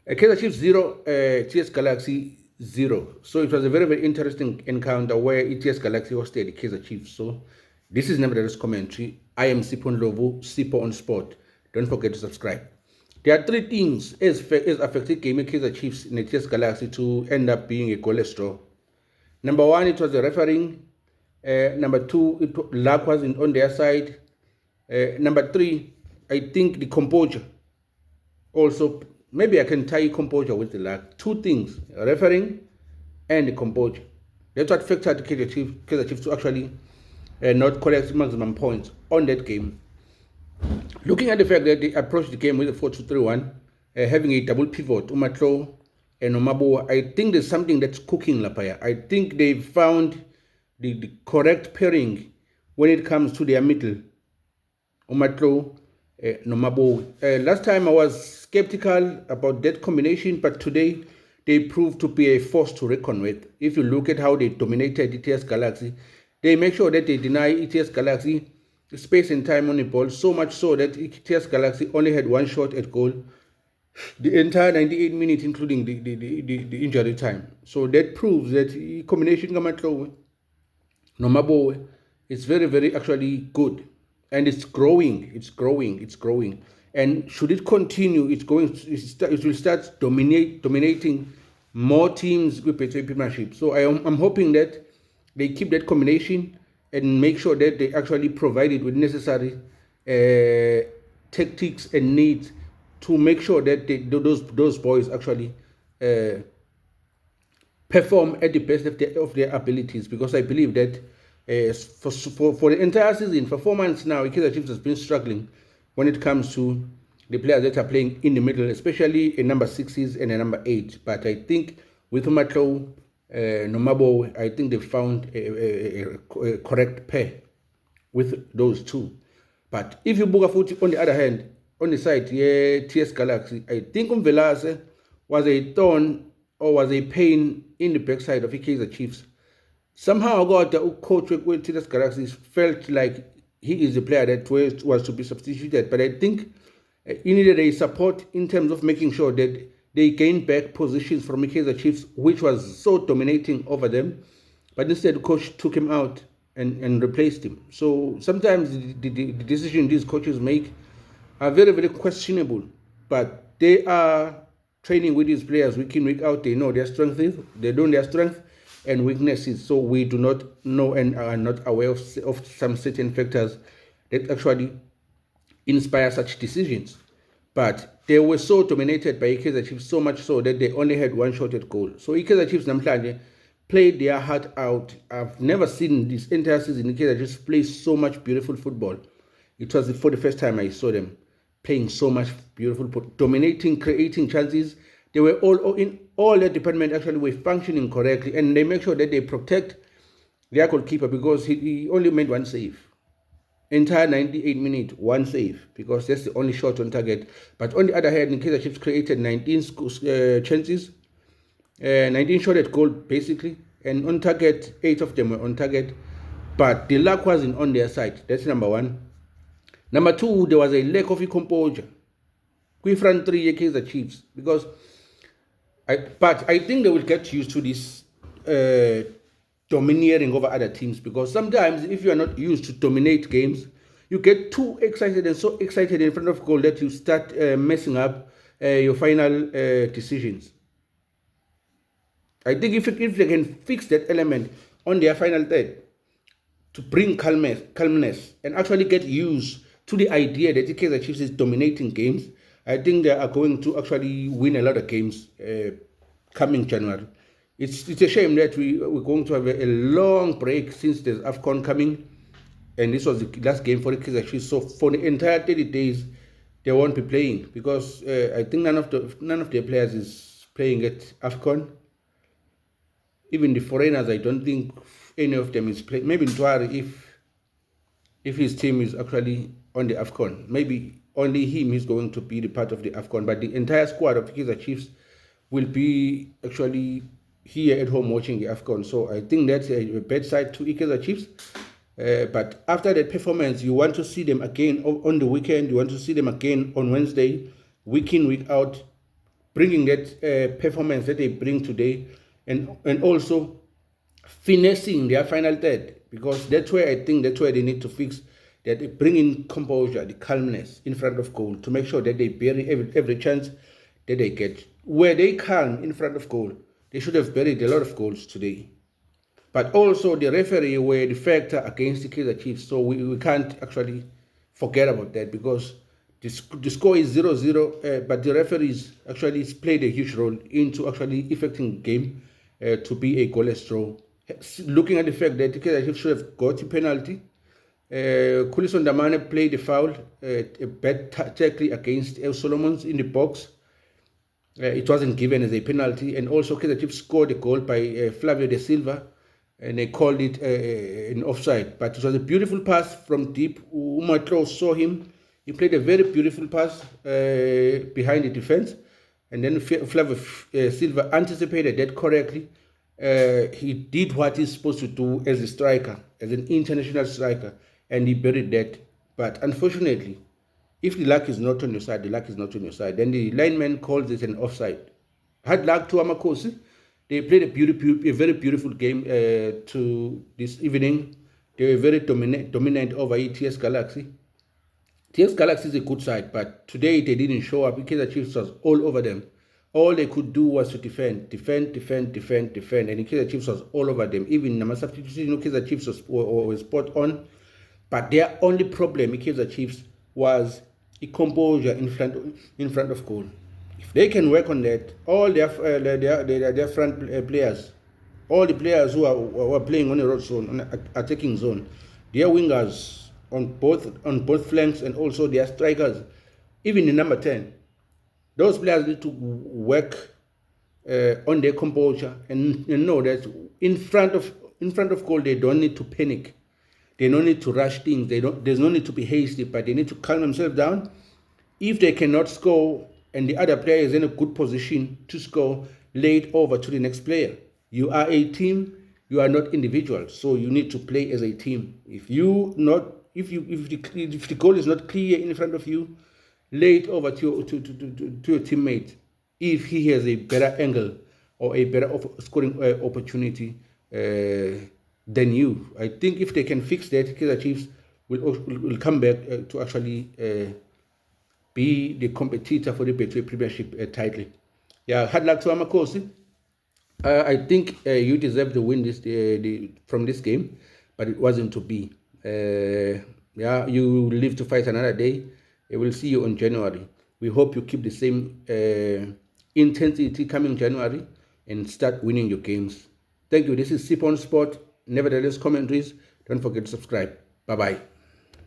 Kaizer Chiefs 0, TS Galaxy 0. So it was a very, very interesting encounter where ETS Galaxy hosted Kaizer Chiefs. So this is Nevertheless Commentary. I am Sipon Lovu, Sipo on Sport. Don't forget to subscribe. There are three things as affected game Kaizer Chiefs in ETS Galaxy to end up being a goalless draw. Number one, it was the refereeing. Number two, luck was on their side. Number three, I think the composure. Also, maybe I can tie composure with the luck. Two things, refereeing and the composure. That's what factored Kaizer Chiefs to actually not collect maximum points on that game. Looking at the fact that they approached the game with a 4-2-3-1, having a double pivot, Umatlo and Omabo, I think there's something that's cooking Lapaya. I think they found the correct pairing when it comes to their middle, Umatlo, Nomabo. Last time I was skeptical about that combination, but today they proved to be a force to reckon with. If you look at how they dominated ETS Galaxy, they make sure that they deny ETS Galaxy space and time on the ball, so much so that ETS Galaxy only had one shot at goal the entire 98 minutes, including the injury time. So that proves that the combination Gamatlo Nomabo is very, very actually good. And it's growing. And should it continue, it will start dominating more teams with Petro Premiership. So I'm hoping that they keep that combination and make sure that they actually provide it with necessary tactics and needs to make sure that those boys actually perform at the best of their abilities. Because I believe that for the entire season, for 4 months now, Kaizer Chiefs has been struggling when it comes to the players that are playing in the middle, especially in number 6s and a number 8. But I think with Matlo, Nomabo, I think they found a correct pair with those two. But if you book a foot on the other hand, on the side, yeah, TS Galaxy, I think Umvelase was a thorn or was a pain in the backside of the Kaizer Chiefs. Somehow God, the coach with TS Galaxy felt like he is the player that was to be substituted. But I think he needed a support in terms of making sure that they gained back positions from Kaizer Chiefs, which was so dominating over them. But instead, the coach took him out and replaced him. So sometimes the decision these coaches make are very, very questionable. But they are training with these players week in, week out. They know their strengths, they know their strengths and weaknesses. So we do not know and are not aware of some certain factors that actually inspire such decisions. But they were so dominated by Kaizer Chiefs, so much so that they only had one shot at goal. So Kaizer Chiefs namhlanje played their heart out. I've never seen this entire season Kaizer Chiefs play so much beautiful football. It was for the first time I saw them playing so much beautiful football, dominating, creating chances. They were all in all their department actually were functioning correctly, and they make sure that they protect their goalkeeper because he only made one save. Entire 98 minutes, one save, because that's the only shot on target. But on the other hand, Kaizer Chiefs created 19 chances, 19 shot at goal basically, and on target, 8 of them were on target. But the luck wasn't on their side. That's number one. Number two, there was a lack of composure. We front three Kaizer Chiefs because I think they will get used to this domineering over other teams, because sometimes if you are not used to dominate games, you get too excited and so excited in front of goal that you start messing up your final decisions. I think if they can fix that element on their final third to bring calmness and actually get used to the idea that the Kaizer Chiefs is dominating games, I think they are going to actually win a lot of games coming January. It's a shame that we're going to have a long break since there's AFCON coming, and this was the last game for the Kaizer Chiefs. So for the entire 30 days, they won't be playing because I think none of their players is playing at AFCON. Even the foreigners, I don't think any of them is playing. Maybe Ntwari, if his team is actually on the AFCON, maybe only him is going to be the part of the AFCON. But the entire squad of the Kaizer Chiefs will be actually here at home watching the AFCON. So I think that's a bad side to Kaizer Chiefs. But after that performance, you want to see them again on the weekend. You want to see them again on Wednesday, week in, week out, bringing that performance that they bring today, and also finessing their final third, because that's where I think that's where they need to fix, that they bring in composure, the calmness in front of goal to make sure that they bury every chance that they get. Where they calm in front of goal, they should have buried a lot of goals today. But also the referee were the factor against the Kaizer Chiefs, so we can't actually forget about that, because the score is 0-0, but the referees actually played a huge role into actually affecting the game to be a goalless draw. Looking at the fact that the Kaizer Chiefs should have got a penalty, Kulison Damane played a foul, a bad tackle against El Solomons in the box. It wasn't given as a penalty, and also Kaizer Chiefs scored a goal by Flavio de Silva, and they called it an offside. But it was a beautiful pass from deep. Umatro saw him. He played a very beautiful pass behind the defense, and then Flavio Silva anticipated that correctly. He did what he's supposed to do as a striker, as an international striker, and he buried that. But unfortunately, if the luck is not on your side, the luck is not on your side. Then the lineman calls it an offside. Hard luck to Amakosi. They played a very beautiful game to this evening. They were very dominant over TS Galaxy. TS Galaxy is a good side, but today they didn't show up because the Chiefs was all over them. All they could do was to defend, and the Kaizer Chiefs was all over them. Even the substitution, Kaizer Chiefs was spot on, but their only problem, Kaizer Chiefs, was a composure in front of goal. If they can work on that, all their front players, all the players who are playing on the road zone, on the attacking zone, their wingers on both flanks, and also their strikers, even the number 10, those players need to work on their composure and know that in front of goal they don't need to panic. They don't need to rush things. There's no need to be hasty, but they need to calm themselves down. If they cannot score and the other player is in a good position to score, lay it over to the next player. You are a team. You are not individuals, so you need to play as a team. If the goal is not clear in front of you, lay it over to your teammate if he has a better angle or a better scoring opportunity than you. I think if they can fix that, Kaizer Chiefs will come back to actually be the competitor for the Betway Premiership title. Yeah, hard luck to Amakosi. I think you deserve to win from this game, but it wasn't to be. Yeah, you live to fight another day. We'll see you on January. We hope you keep the same intensity coming January and start winning your games. Thank you. This is Sip on Sport. Nevertheless, commentaries. Don't forget to subscribe. Bye-bye.